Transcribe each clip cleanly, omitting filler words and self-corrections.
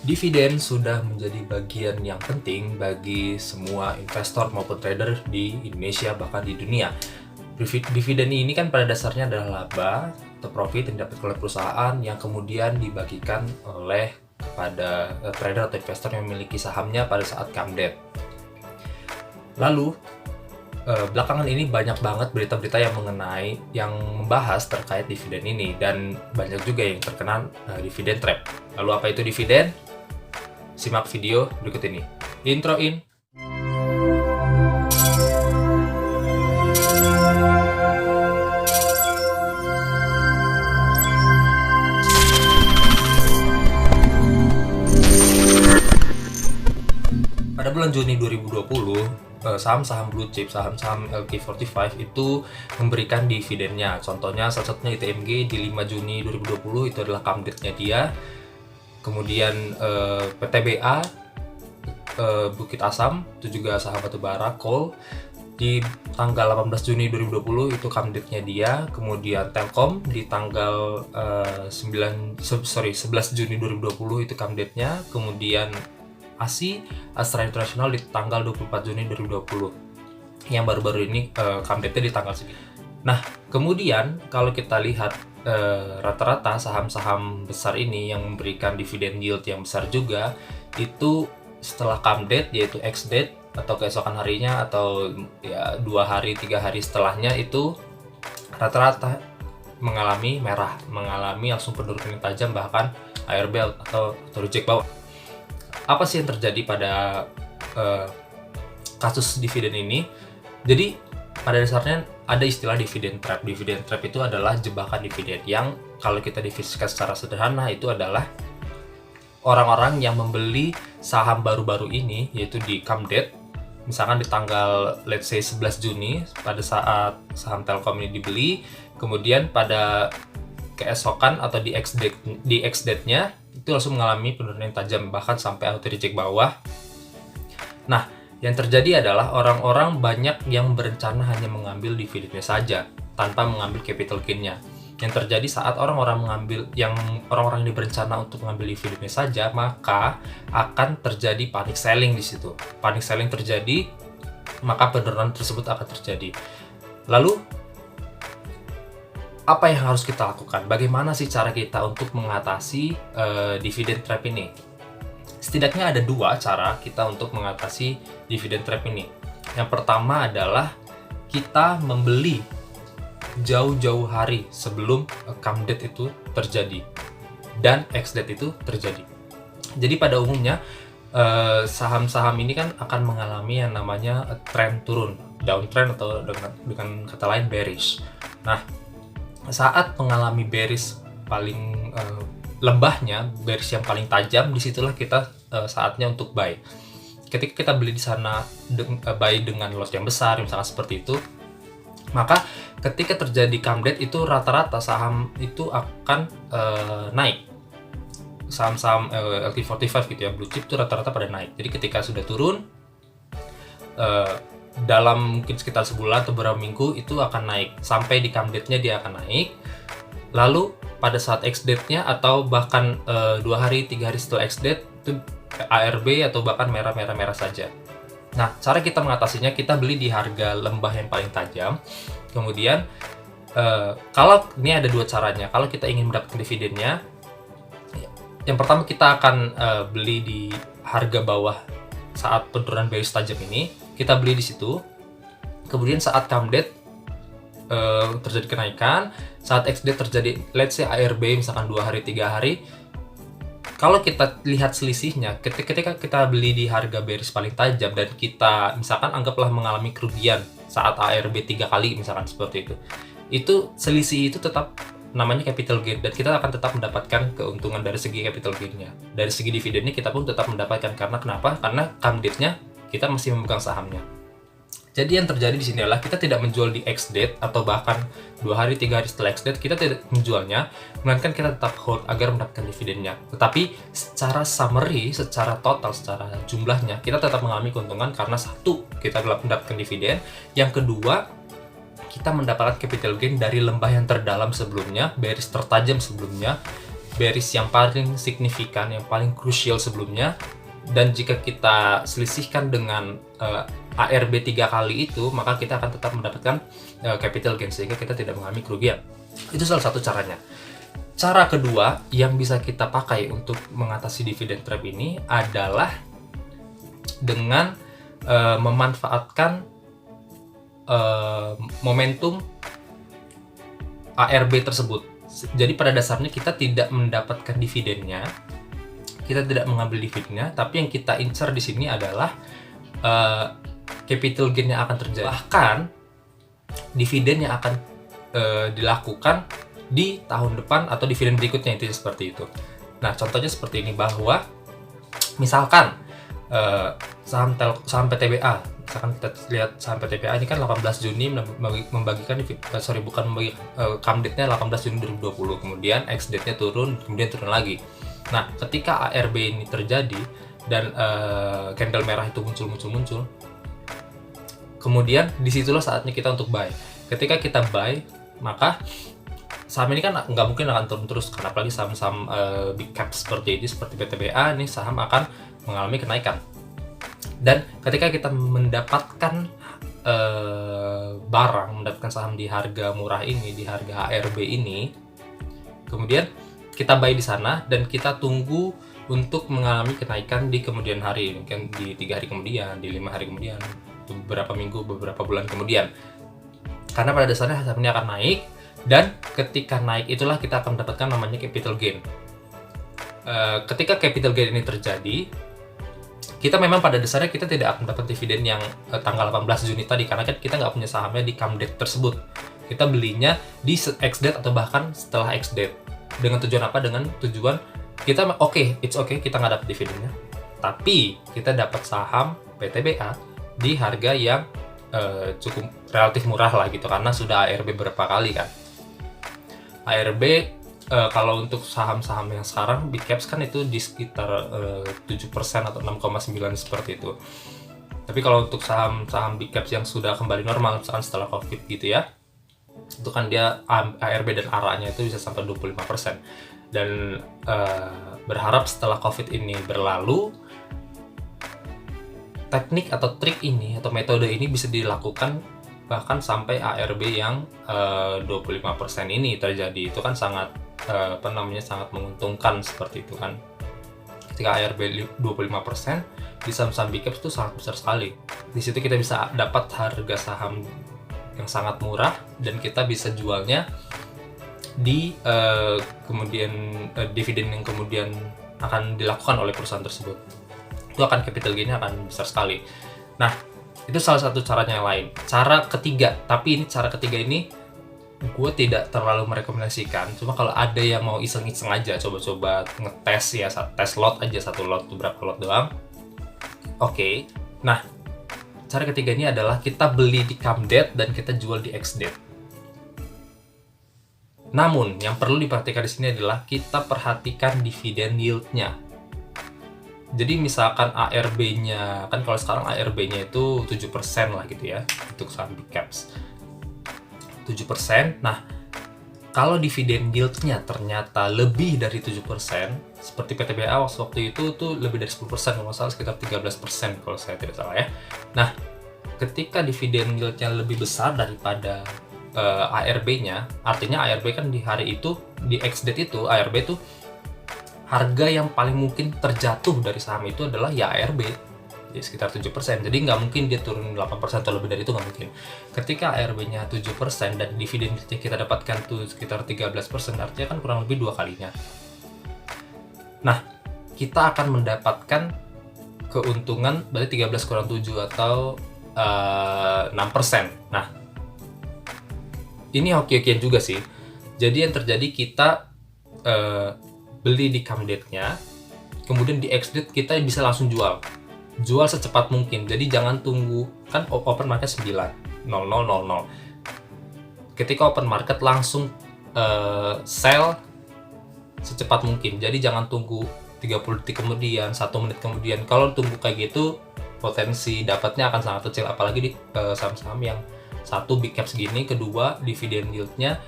Dividen sudah menjadi bagian yang penting bagi semua investor maupun trader di Indonesia, bahkan di dunia. Dividen ini kan pada dasarnya adalah laba atau profit yang didapat oleh perusahaan yang kemudian dibagikan oleh kepada trader atau investor yang memiliki sahamnya pada saat come debt. Lalu belakangan ini banyak banget berita-berita yang membahas terkait dividen ini, dan banyak juga yang terkena dividen trap. Lalu apa itu dividen? Simak video berikut ini. Introin. Pada bulan Juni 2020, saham-saham blue chip, saham-saham LQ45 itu memberikan dividennya. Contohnya salah satunya ITMG di 5 Juni 2020 itu adalah come date-nya dia. Kemudian PTBA, Bukit Asam, itu juga saham batubara, coal, di tanggal 18 Juni 2020 itu come date-nya dia. Kemudian Telkom di tanggal 11 Juni 2020 itu come date-nya. Kemudian Astra International di tanggal 24 Juni 2020. Yang baru-baru ini come date-nya di tanggal segini. Nah, kemudian kalau kita lihat rata-rata saham-saham besar ini yang memberikan dividen yield yang besar juga, itu setelah come date, yaitu ex date atau keesokan harinya atau ya 2 hari 3 hari setelahnya, itu rata-rata mengalami merah, mengalami langsung penurunan yang tajam, bahkan ARB atau reject bawah. Apa sih yang terjadi pada kasus dividen ini? Jadi pada dasarnya ada istilah dividen trap. Dividen trap itu adalah jebakan dividen yang kalau kita definisikan secara sederhana itu adalah orang-orang yang membeli saham baru-baru ini, yaitu di come date, misalkan di tanggal let's say 11 Juni pada saat saham Telkom ini dibeli, kemudian pada keesokan atau di ex date-nya itu langsung mengalami penurunan yang tajam, bahkan sampai auto reject bawah. Nah, yang terjadi adalah orang-orang banyak yang berencana hanya mengambil dividennya saja tanpa mengambil capital gain-nya. Yang terjadi saat orang-orang yang berencana untuk mengambil dividennya saja, maka akan terjadi panic selling di situ. Panic selling terjadi, maka penurunan tersebut akan terjadi. Lalu apa yang harus kita lakukan? Bagaimana sih cara kita untuk mengatasi dividen trap ini? Setidaknya ada 2 cara kita untuk mengatasi dividen trap ini. Yang pertama adalah kita membeli jauh-jauh hari sebelum come date itu terjadi dan ex date itu terjadi. Jadi pada umumnya saham-saham ini kan akan mengalami yang namanya trend turun, downtrend, atau dengan kata lain bearish. Nah, saat mengalami bearish paling lembahnya, bearish yang paling tajam, disitulah kita saatnya untuk buy. Ketika kita beli di sana buy dengan loss yang besar, misalkan seperti itu, maka ketika terjadi come date itu rata-rata saham itu akan naik. Saham-saham LQ45 gitu ya, blue chip itu rata-rata pada naik. Jadi ketika sudah turun dalam mungkin sekitar sebulan atau beberapa minggu itu akan naik, sampai di come date-nya dia akan naik. Lalu pada saat ex date-nya atau bahkan 2 hari 3 hari setelah ex date itu ARB atau bahkan merah saja. Nah, cara kita mengatasinya, kita beli di harga lembah yang paling tajam. Kemudian kalau ini ada 2 caranya. Kalau kita ingin mendapatkan dividennya, yang pertama kita akan beli di harga bawah saat penurunan bearish tajam ini, kita beli di situ. Kemudian saat come date terjadi kenaikan, saat ex date terjadi let's say ARB misalkan 2 hari 3 hari, kalau kita lihat selisihnya ketika kita beli di harga bearish paling tajam dan kita misalkan anggaplah mengalami kerugian saat ARB 3 kali misalkan seperti itu selisih itu tetap namanya capital gain, dan kita akan tetap mendapatkan keuntungan dari segi capital gain-nya. Dari segi dividennya kita pun tetap mendapatkan. Karena kenapa? Karena come date-nya kita masih memegang sahamnya. Jadi yang terjadi di sini adalah kita tidak menjual di ex date atau bahkan 2 hari 3 hari setelah ex date, kita tidak menjualnya, melainkan kita tetap hold agar mendapatkan dividennya. Tetapi secara summary, secara total, secara jumlahnya kita tetap mengalami keuntungan karena satu, kita mendapatkan dividen, yang kedua, kita mendapatkan capital gain dari lembah yang terdalam sebelumnya, bearish tertajam sebelumnya, bearish yang paling signifikan, yang paling krusial sebelumnya, dan jika kita selisihkan dengan ARB 3 kali itu, maka kita akan tetap mendapatkan capital gain sehingga kita tidak mengalami kerugian. Itu salah satu caranya. Cara kedua yang bisa kita pakai untuk mengatasi dividend trap ini adalah dengan memanfaatkan momentum ARB tersebut. Jadi pada dasarnya kita tidak mendapatkan dividennya, kita tidak mengambil dividennya, tapi yang kita incar di sini adalah capital gain yang akan terjadi. Bahkan dividen yang akan dilakukan di tahun depan atau dividen berikutnya, itu seperti itu. Nah, contohnya seperti ini, bahwa misalkan saham PTBA, misalkan kita lihat saham PTBA ini kan 18 Juni membagikan come date-nya 18 Juni 2020, kemudian ex date-nya turun, kemudian turun lagi. Nah, ketika ARB ini terjadi dan candle merah itu muncul, kemudian disitulah saatnya kita untuk buy. Ketika kita buy, maka saham ini kan nggak mungkin akan turun terus, karena apalagi saham-saham big cap seperti ini, seperti PTBA, ini saham akan mengalami kenaikan. Dan ketika kita mendapatkan mendapatkan saham di harga murah ini, di harga ARB ini, kemudian kita buy di sana dan kita tunggu untuk mengalami kenaikan di kemudian hari, mungkin di 3 hari kemudian, di 5 hari kemudian, beberapa minggu, beberapa bulan kemudian. Karena pada dasarnya saham ini akan naik, dan ketika naik itulah kita akan mendapatkan namanya capital gain. Ketika capital gain ini terjadi, kita memang pada dasarnya kita tidak akan dapat dividen yang tanggal 18 Juni tadi, karena kan kita nggak punya sahamnya di come date tersebut. Kita belinya di ex date atau bahkan setelah ex date. Dengan tujuan apa? Dengan tujuan kita it's okay, kita nggak dapat dividennya, tapi kita dapat saham PTBA di harga yang cukup relatif murah lah gitu, karena sudah ARB berapa kali kan. ARB kalau untuk saham-saham yang sekarang big caps kan itu di sekitar 7% atau 6,9 seperti itu. Tapi kalau untuk saham-saham big caps yang sudah kembali normal, misalkan setelah COVID gitu ya, itu kan dia ARB dan ARA-nya itu bisa sampai 25%. Dan berharap setelah COVID ini berlalu, teknik atau trik ini atau metode ini bisa dilakukan bahkan sampai ARB yang 25% ini terjadi. Itu kan sangat sangat menguntungkan seperti itu kan. Ketika ARB 25% di saham-saham big caps itu sangat besar sekali. Di situ kita bisa dapat harga saham yang sangat murah dan kita bisa jualnya di kemudian dividen yang kemudian akan dilakukan oleh perusahaan tersebut. Itu akan capital gain-nya akan besar sekali. Nah, itu salah satu caranya yang lain. Cara ketiga, tapi ini cara ketiga ini gue tidak terlalu merekomendasikan. Cuma kalau ada yang mau iseng-iseng aja, coba-coba ngetes ya, tes lot aja, satu lot, beberapa lot doang. Oke. Nah, cara ketiga ini adalah kita beli di come date dan kita jual di ex date. Namun, yang perlu diperhatikan di sini adalah kita perhatikan dividen yield-nya. Jadi misalkan ARB-nya, kan kalau sekarang ARB-nya itu 7% lah gitu ya, untuk saham big caps. 7%. Nah, kalau dividen yield-nya ternyata lebih dari 7%, seperti PTBA waktu itu tuh lebih dari 10%, kalau nggak salah sekitar 13% kalau saya tidak salah ya. Nah, ketika dividen yield-nya lebih besar daripada ARB-nya, artinya ARB kan di hari itu, di ex date itu, ARB itu harga yang paling mungkin terjatuh dari saham itu adalah ya ARB, ya sekitar 7%. Jadi nggak mungkin dia turun 8% atau lebih dari itu, nggak mungkin. Ketika ARB-nya 7% dan dividen yang kita dapatkan tuh sekitar 13%, artinya kan kurang lebih 2 kalinya. Nah, kita akan mendapatkan keuntungan berarti 13 kurang 7 atau 6%. Nah, ini hoki-hokian juga sih. Jadi yang terjadi kita beli di come date-nya, kemudian di ex date kita bisa langsung jual secepat mungkin. Jadi jangan tunggu, kan open market 9.00. Ketika open market langsung sell secepat mungkin. Jadi jangan tunggu 30 detik kemudian, 1 menit kemudian. Kalau tunggu kayak gitu, potensi dapatnya akan sangat kecil, apalagi di saham-saham yang satu big caps gini, kedua dividen yield-nya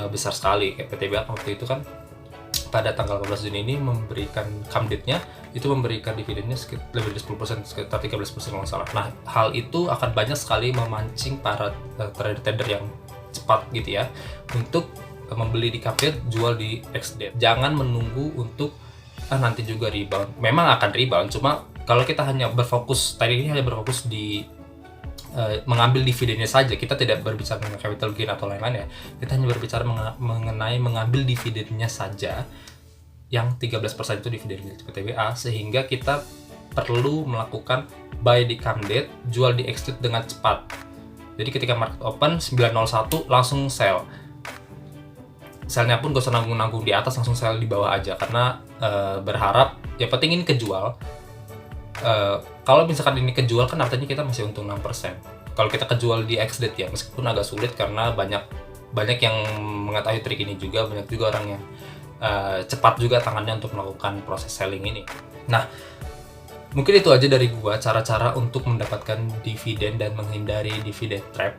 besar sekali. Kayak PTBA waktu itu kan pada tanggal 14 Juni ini memberikan come date-nya itu memberikan dividennya lebih dari 10%, sekitar 13% kalau nggak salah. Nah, hal itu akan banyak sekali memancing para trader-trader yang cepat gitu ya untuk membeli di come date, jual di ex date. Jangan menunggu untuk nanti juga rebound. Memang akan rebound, cuma kalau kita hanya berfokus, tadi ini hanya berfokus di mengambil dividennya saja, kita tidak berbicara mengenai capital gain atau lain-lain ya. Kita hanya berbicara mengenai mengambil dividennya saja, yang 13% itu dividen PTBA, sehingga kita perlu melakukan buy di come date, jual di ex date dengan cepat. Jadi ketika market open 901 langsung sell. Sellnya pun gak usah nanggung-nanggung di atas, langsung sell di bawah aja, karena berharap ya penting ini kejual. Kalau misalkan ini kejual kan artinya kita masih untung 6%. Kalau kita kejual di ex date ya, meskipun agak sulit karena banyak yang mengetahui trik ini juga, banyak juga orang yang cepat juga tangannya untuk melakukan proses selling ini. Nah, mungkin itu aja dari gua, cara-cara untuk mendapatkan dividen dan menghindari dividen trap.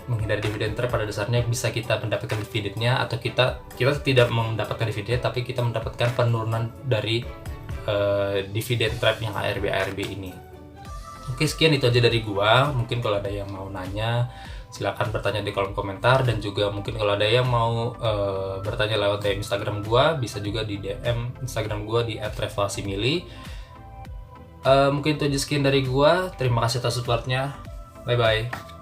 Menghindari dividen trap pada dasarnya bisa kita mendapatkan dividennya, atau kita tidak mendapatkan dividen tapi kita mendapatkan penurunan dari dividen trap yang ARB ini. Oke, sekian itu aja dari gua. Mungkin kalau ada yang mau nanya silakan bertanya di kolom komentar, dan juga mungkin kalau ada yang mau bertanya lewat DM Instagram gua bisa juga di DM Instagram gua di @travelsimili. Mungkin itu aja, sekian dari gua. Terima kasih atas supportnya. Bye bye.